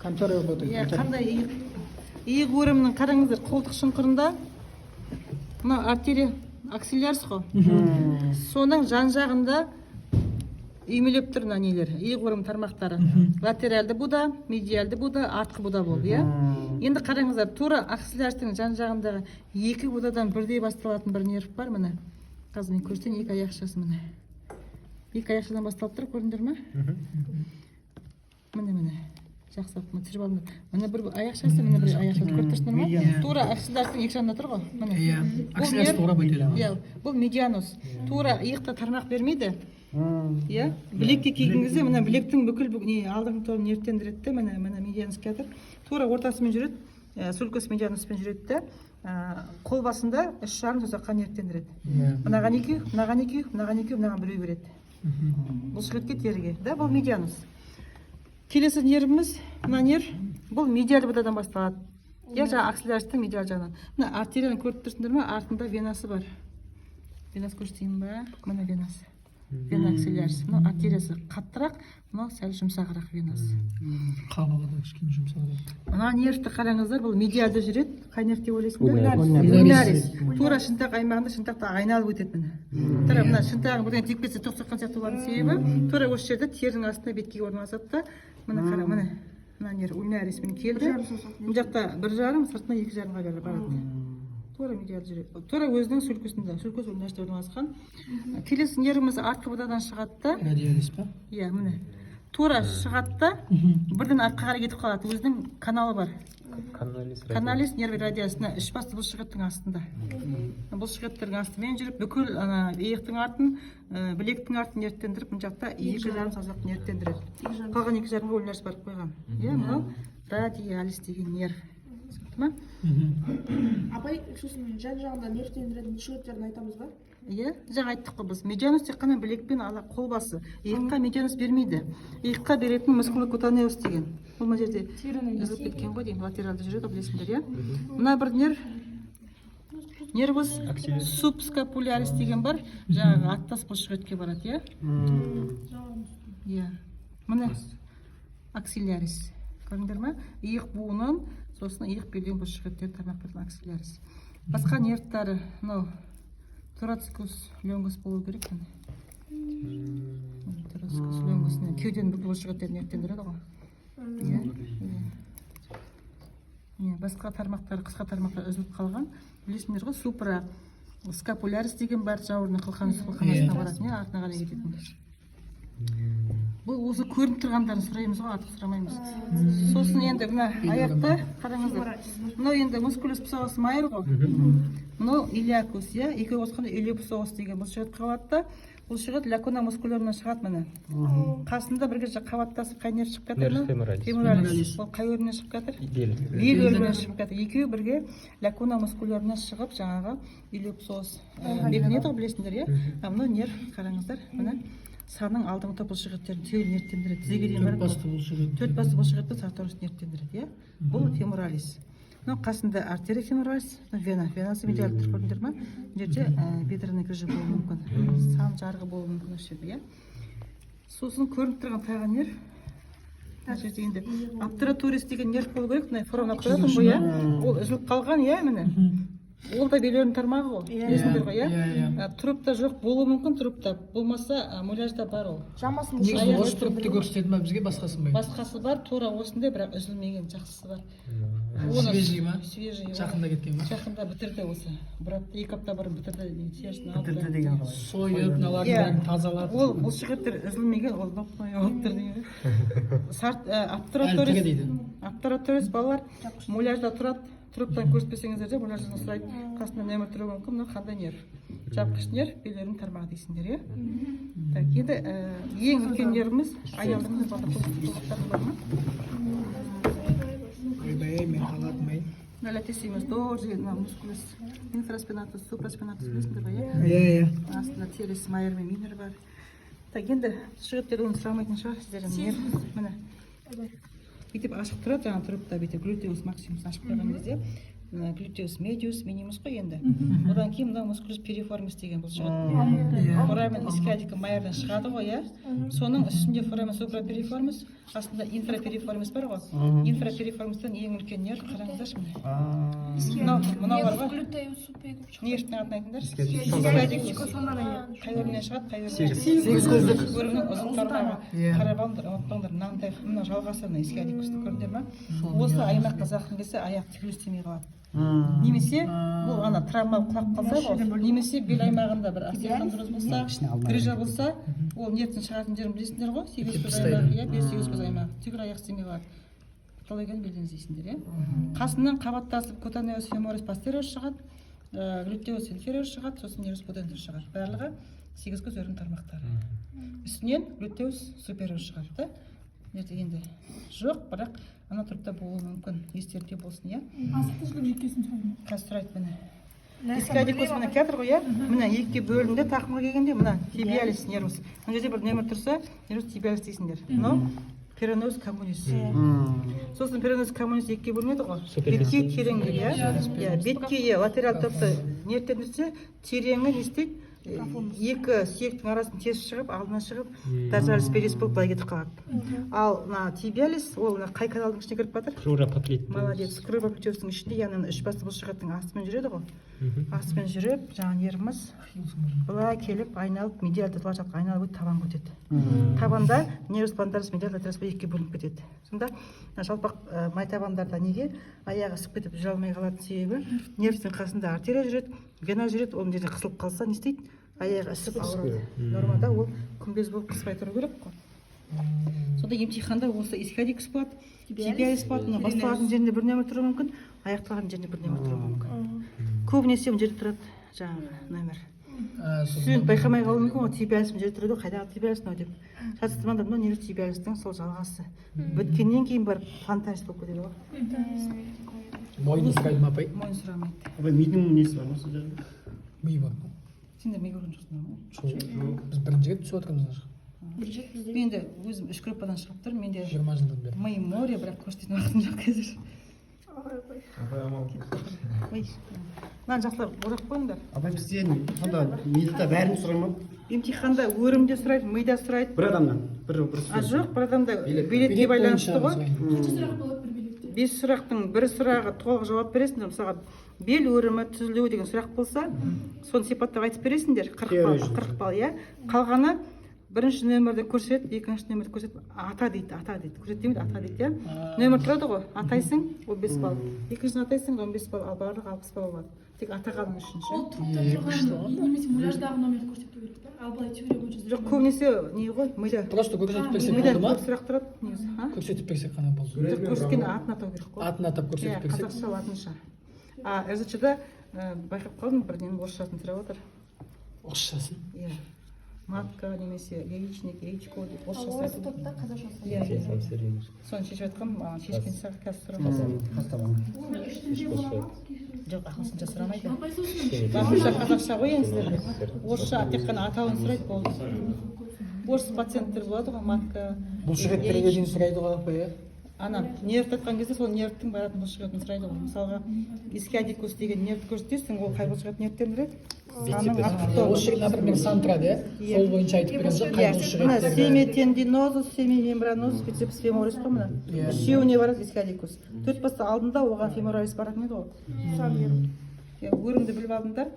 Контора болды. Қандай иық өрімнің қараңыздар, қолтық шұңқырында мына артерия аксиллярис қой. Соның жан жағында үймелеп тұр мына нелер, иық өрім тармақтары. Латералды буда, медиалды буда, артқы буда болды, иә? Енді қараңыздар, тура аксилляристің жан жағындағы екі будадан бірдей басталатын бір нерв бар, міне. Қазір мен көрсетейін, екі аяқшасы міне. Екі аяқшадан басталып тұр, көрдіңдер ме? Міне. Жақсы, түсіріп алдым. Міне бір аяқшасы, міне бір аяқшасы көріп тұрсыңдар ма? Тура аксилляристің екі жағында тұр ғой. Міне. Аксиллярис тура бөтеледі. Бұл медианус. Тура иықта тармақ бермейді. Иә, білекке келген кезде мына білектің бүкіл алдыңғы торын нервтендіреді, міне медианус келеді. Тура ортасымен жүреді, сулькус медиануспен жүреді. Қол басында 3,5 саусаққа нервтендіреді. Мынаған екеу, мынаған біреу береді. Бұл сүлікке теріге, да, бұл медианус. Келесі нервіміз, мына нерв, бұл медиал будадан басталады. Я жаңа аксилляристің медиал жағынан. Мына артерияны көріп тұрсыңдар ма? Артында венасы бар. Венас көрсетейін ба? Мына венасы. Вена аксиллярис. Мына артериясы қаттырақ, мына сәл жұмсағырақ венасы. Қабығы да кішкене жұмсағырақ. Мына нервті қараңыздар, бұл медиалда жүреді. Қай нерв деп ойлайсыңдар? Ульнарис. Тура шынтақ аймағында шынтақта айналып өтеді міне. Тура мына шынтағың бірден тиіп кетсе тоқсаққан сияқты болатын себебі, тура осы жерде терінің астына беткей орналасады да, міне қара, міне. Мына нерв ульнарисмен келді. Бұл жақта 1,5, сыртына 2,5-ға барады. Тура медиал жүреді. Тура өзінің сүлкісінде, сүлкіс ульнаристе орналасқан. Келесі нервіміз артқы будадан шығады да. Радиалис па? Иә, міне. Тура шығады да, бірден артқа қарай кетіп қалады. Өзінің каналы бар. Каналис нерві радиасына 3 басты бұлшықеттің астында. Бұлшықеттердің астымен жүріп, бүкіл иықтың артын, білектің артын нервтендіріп, мына жақта 2,5 саусақ нервтендіреді. Қалған 2,5-ға ульнарис барып қойған. Иә, мынау радиалис деген нерв. Апай, сосын жан жағында нервтендіретін бұлшықеттерін айтамыз ба? Иә, жаңа айттық қой біз. Медианус тек қана білекпен қол басы. Иыққа медианус бермейді. Иыққа беретін мускулокутанеус деген. Бұл мына жерде үзіліп кеткен ғой деймін, латералды жүреді, білесіңдер, иә? Мына бір нервус субскапулярис деген бар, жаңағы аттас бұлшықетке барады, иә? Иә. Міне аксиллярис. Көрдіңдер ме? Иық буынын, сосын иық белден бұлшықеттер тармақ берген аксиллярис. Басқа нервтары, мынау торацикус лонгус болу керек міне. Торацикус лонгусына кеуденің бүкіл бұлшықеттерін нервтендіреді ғой. Басқа тармақтары, қысқа тармақтар үзіліп қалған. Білесіңдер ғой, супра скапулярис деген бар, жауырынның қылқанасына баратын, артына қарай кететін. Бұл осы көрініп тұрғандарын сұраймыз ғой, артық сұрамаймыз. Сосын енді мына аяқта қараңыздар. Мынау енді мускулус псоос майор ғой. Мынау илиакус, иә, екеуі қосқанда илиопсоос деген бұлшықет қалады да. Бұлшықет лакуна мускулярынан шығады міне. Қасында бір кезде қабаттасып қай нерв шығып жатыр? Феморалис. Ол қай өрімнен шығып жатыр? Бел өрімнен шығып жатыр. Екеуі бірге лакуна мускулярынан шығып жаңағы илиопсоос бекінеді ғой, білесіңдер, иә. Мынау нерв қараңыздар, міне. Санның алдыңғы топ бұлшықеттерін түгел нервтендіреді. Тізеге дейін бар. Төрт басты бұлшықетті сарторис нервтендіреді, иә. Бұл феморалис. Мынау қасында артерия феморалис, венасы медиал тұр, көрдіңдер ме? Мына жерде бедренный грыжа болуы мүмкін. Сан жарғы болуы мүмкін осы жерде, иә. Сосын көрініп тұрған тағы нерв. Мына жерде енді обтураторис деген нерв болу керек. Мына форамына көретін ғой, иә. Ол үзіліп қалған, иә, міне. Ол да белердің тармағы ғой, білесіңдер ғой, иә? Тұрыпта жоқ болуы мүмкін, тұрыпта болмаса муляжда бар ол. Жамасын негізі осы тұрыпты көрсетеді ма бізге, басқасы ма? Басқасы бар, тура осындай, бірақ үзілмеген жақсысы бар. Свежий ма? Свежий. Жақында кеткен ма? Жақында бітірді осы. Бір апта, 2 апта бұрын бітірді. Бітірді деген ғой. Сойып, мыналарын тазалап. Ол бұлшықеттер үзілмеген, ол бақпай алып тұр деген. Обтураторис балалар муляжда тұрады. Тұрыптан көрсетпесеңіздер де, муляждан сұрайды, қасында нөмір тұруы мүмкін, мынау қандай нерв? Жапқыш нерв, белердің тармағы дейсіңдер, иә? Енді ең үлкен нервіміз айналдырыңыз балдар бар ма? Ойбай, мен қалатмай. Латисимус дорзи, мускулус инфраспинатус, супраспинатус, білесіңдер ба, иә? Иә. Астында терис майор мен минер бар. Енді шығыптер оны сұрамайтын шығар, сіздердің нерв, міне. Бүйтіп ашық тұрады, жаңа тұрып та бүйтіп глютеус максимус ашық тұрған кезде глютеус медиус минимус қой енді. Одан кейін мынау мускулус периформис деген бұл шығады. Форамен искиатика майордан шығады ғой, иә. Соның үстінде форамен суpraпериформис, астында инфраперифорmis бар ғой. Инфрапериформистен ең үлкен нерв қараңыздаршы міне. Мынау бар ғой. Нервтің атын айтыңдар. Қай өрімнен шығады, қай өрімнен шығады. Өрімнің ұзын тармағы. Қарап алыңдар, ұмытпаңдар. Мына жалғасы мына искиадикусты көрдіңдер ма? Осы аймаққа зақым келсе, аяқ тігіліс істемей қалады. Немесе бұл ана травма құлап қалса ғой, немесе бел аймағында бір остеохондроз болса, грыжа болса, ол нервтің шығатын жерін білесіңдер ғой, 8 көз аймағы, иә, 5-8 көз аймағы. Түгір аяқ істемей қалады. Патологияны белден іздейсіңдер, иә. Қасынан қабаттасып кутанеус феморис постериус шығады, глютеус инфериус шығады, сосын нервус пуденtus шығады. Барлығы 8 көз өрім тармақтары. Үстінен глютеус супериус шығады, да? Енді жоқ, бірақ ана тұрыпта болуы мүмкін, естерінде болсын, иә? Асықтышылық жүйкесін сұраймын. Қазір сұрайды міне. Искиадикус міне кетір ғой, иә? Міне екіге бөлінді, тақымға келгенде мына тибиалис нервус. Мына жерде бір нөмір тұрса, нервус тибиалис дейсіңдер. Но перонеус коммунис. Сосын перонеус коммунис екіге бөлінеді ғой. Бетке тереңге, иә? Бетке латерал тұрыпта нервтендірсе, тереңі не істейді? Екі сүйектің арасын тез шығып, алдына шығып, дорзалис перис болып былай кетіп қалады. Ал тибиалис, ол қай каналдың ішіне кіріп батыр? Круропоплит. Молодец. Круропоплитестің ішінде, яғни үш басты бұлшықеттің астымен жүреді ғой. Астымен жүріп, жаңа нервіміз былай келіп, айналып, медиалды талашатқа айналып өтіп табанға өтеді. Табанда нервус плантарис медиал латералис екіге бөлініп кетеді. Сонда жалпақ май табандарда неге аяғы ісіп кетіп жүре алмай қалатын себебі нервтің қасында артерия жүреді, вена жүреді, оның жерде қысылып қалса не істейді? Аяғы ісіп ауырады. Нормада ол күмбез болып қыспай тұру керек қой. Сонда емтиханда осы искиадикус болады, тибиалис болады, басталатын жерінде бір нөмір тұруы мүмкін, аяқталған жерінде бір нөмір тұруы мүмкін. Көбінесе мына жерде тұрады жаңағы нөмір. Студент байқамай қалуы мүмкін ғой, тибиалис мына жерде тұрады, қайдағы тибиалис мынау деп. Жатсырмаңдар, мынау нерв тибиалистің сол жалғасы. Біткеннен кейін барып фантазис болып кетеді ғой. Мойын сұрайды ма апай? Мойын сұрамайды. Апай мидың несі бар ма сол жерде? Ми бар. Сендер ми көрген жоқсыңдар ма? Біз бірінші рет түсіп отырмыз. Мен де өзім 3 группадан шығып тұрмын, менде 20 жылдан бері. ми море, бірақ көрсететін уақытым жоқ қазір. Мынаны жақсылап орақ қойыңдар. Апай бізде сонда мидыда бәрін сұрай ма? Емтиханда өрімде сұрайды, мида сұрайды. Бір адамнан? Бір Жоқ, бір адамда билетке байланысты ғой. Қанша сұрақ болады бір билетте? 5 сұрақтың бір сұрағы толық жауап бересіңдер. Мысалға бел өрімі түзілуі деген сұрақ болса, соны сипаттап айтып бересіңдер. 40 балл, иә. Қалғаны бірінші нөмірді көрсетеді, екінші нөмірді көрсетеді, ата дейді. Көрсет демейді, ата дейді, иә. Нөмір тұрады ғой, атайсың, ол 5 балл. Екіншісін атайсың, 15 балл, ал барлығы 60 балл болады. Тек атағаның үшін. Ол тұрыпта тұрған немесе муляждағы номерді көрсету керек па? Ал былай теория бойынша Жоқ, көбінесе не ғой, мида. Просто көрсетіп берсек Мида болды ма? көп сұрақ тұрады, негізі. Көрсетіп берсек қана болды. Көрсеткен атын атау керек қой. Атын атап көрсетіп берсек. Қазақша, латынша. РЗЧ-да байқап қалдым, бірден орысшасын сұрап отыр. Орысшасын? Иә. Матка немесе яичник, яичко деп орысша орыс сұрайды. топта қазақшасы. Иә. Соны шешіп жатқам, шешкен сағат қазір сұрамаса. Оны үштінде бола ма? Жоқ, ағылшынша сұрамайды. Апай сосын Ағылшынша қазақша ғой енді сіздерде. Орысша тек қана атауын сұрайды болды. Орыс пациенттер болады ғой, матка. Бұл шығеттерге дейін сұрайды ғой апай, иә? Ана нерв айтқан кезде сол нервтің баратын бұлшықетін сұрайды ғой. Мысалға искиадикус деген нервті көрсетесің, ол қай бұлшықет нервтендірі? Осы жерде, например, сан тұрады, иә? Сол бойынша айтып берген жоқ, қай Мына бұлшықеттерді. семитендинозус, семимембранозус, бицепс феморис қой мына. Үшеуіне барады искиадикус. 4 баста алдында оған феморалис баратын еді ғой. Өрімді біліп алдыңдар.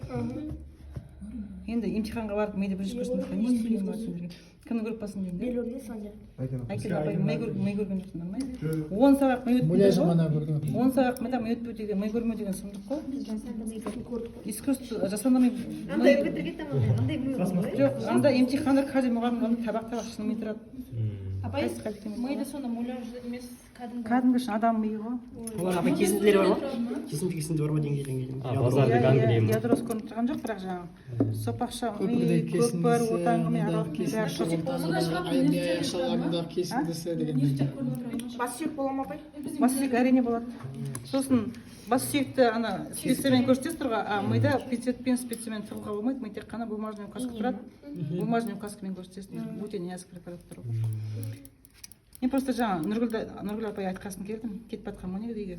Енді емтиханға барып мейді бірінші көрсін не істеген барсың. Кімнің группасын деймін? белөрде Саня. Айкен апай ми көрген жоқсыңдар ма? 10 сабақ ми өтпеу. Муляжы мана көрген. 10 сабақ мида ми өтпеу деген, ми көрмеу деген сұмдық қой. Искусство жасанды ми. Андай бітірген тамам, андай білмеймін ғой. Жоқ, анда емтихандар каждый мұғалім табақ шынымен тұрады. Апай, миды сонда муляж емес Кәдімгі шын адам миы ғой. Олар апай кесінділері бар ма? Кесінді бар ма деңгейден? Базарды ганглия ма? Ядросы көрініп тұрған жоқ, бірақ жаңағы сопақша ми, Көпірдегі көкпар, отаңғы ми, аралық ми, кесіндісі, аяқшаларындағы кесіндісі деген. бас сүйек бола ма апай? Бас сүйек әрине болады. Сосын бас сүйекті ана специямен көрсетесіздер ғой, мида пиццетпен специямен тығуға болмайды, ми тек қана бумажный указка тұрады. Бумажный указкамен көрсетесіздер, өте нәзік препараттар ғой. Мен просто жаңа Нұргүл апай айтқасын келдім, кетіп батқан мұнеге дейге.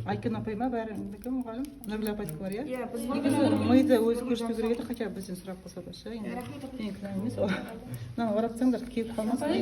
Айкен апай ма бәрі кім мұғалім? Нұргүл апайдікі бар, иә? Иә, біз Негізі миды өзі көрсету керек еді, хотя бізден сұрап қалса да ше. Мен кінәм емес ол. Мынаны оратсаңдар кеуіп қалмасын.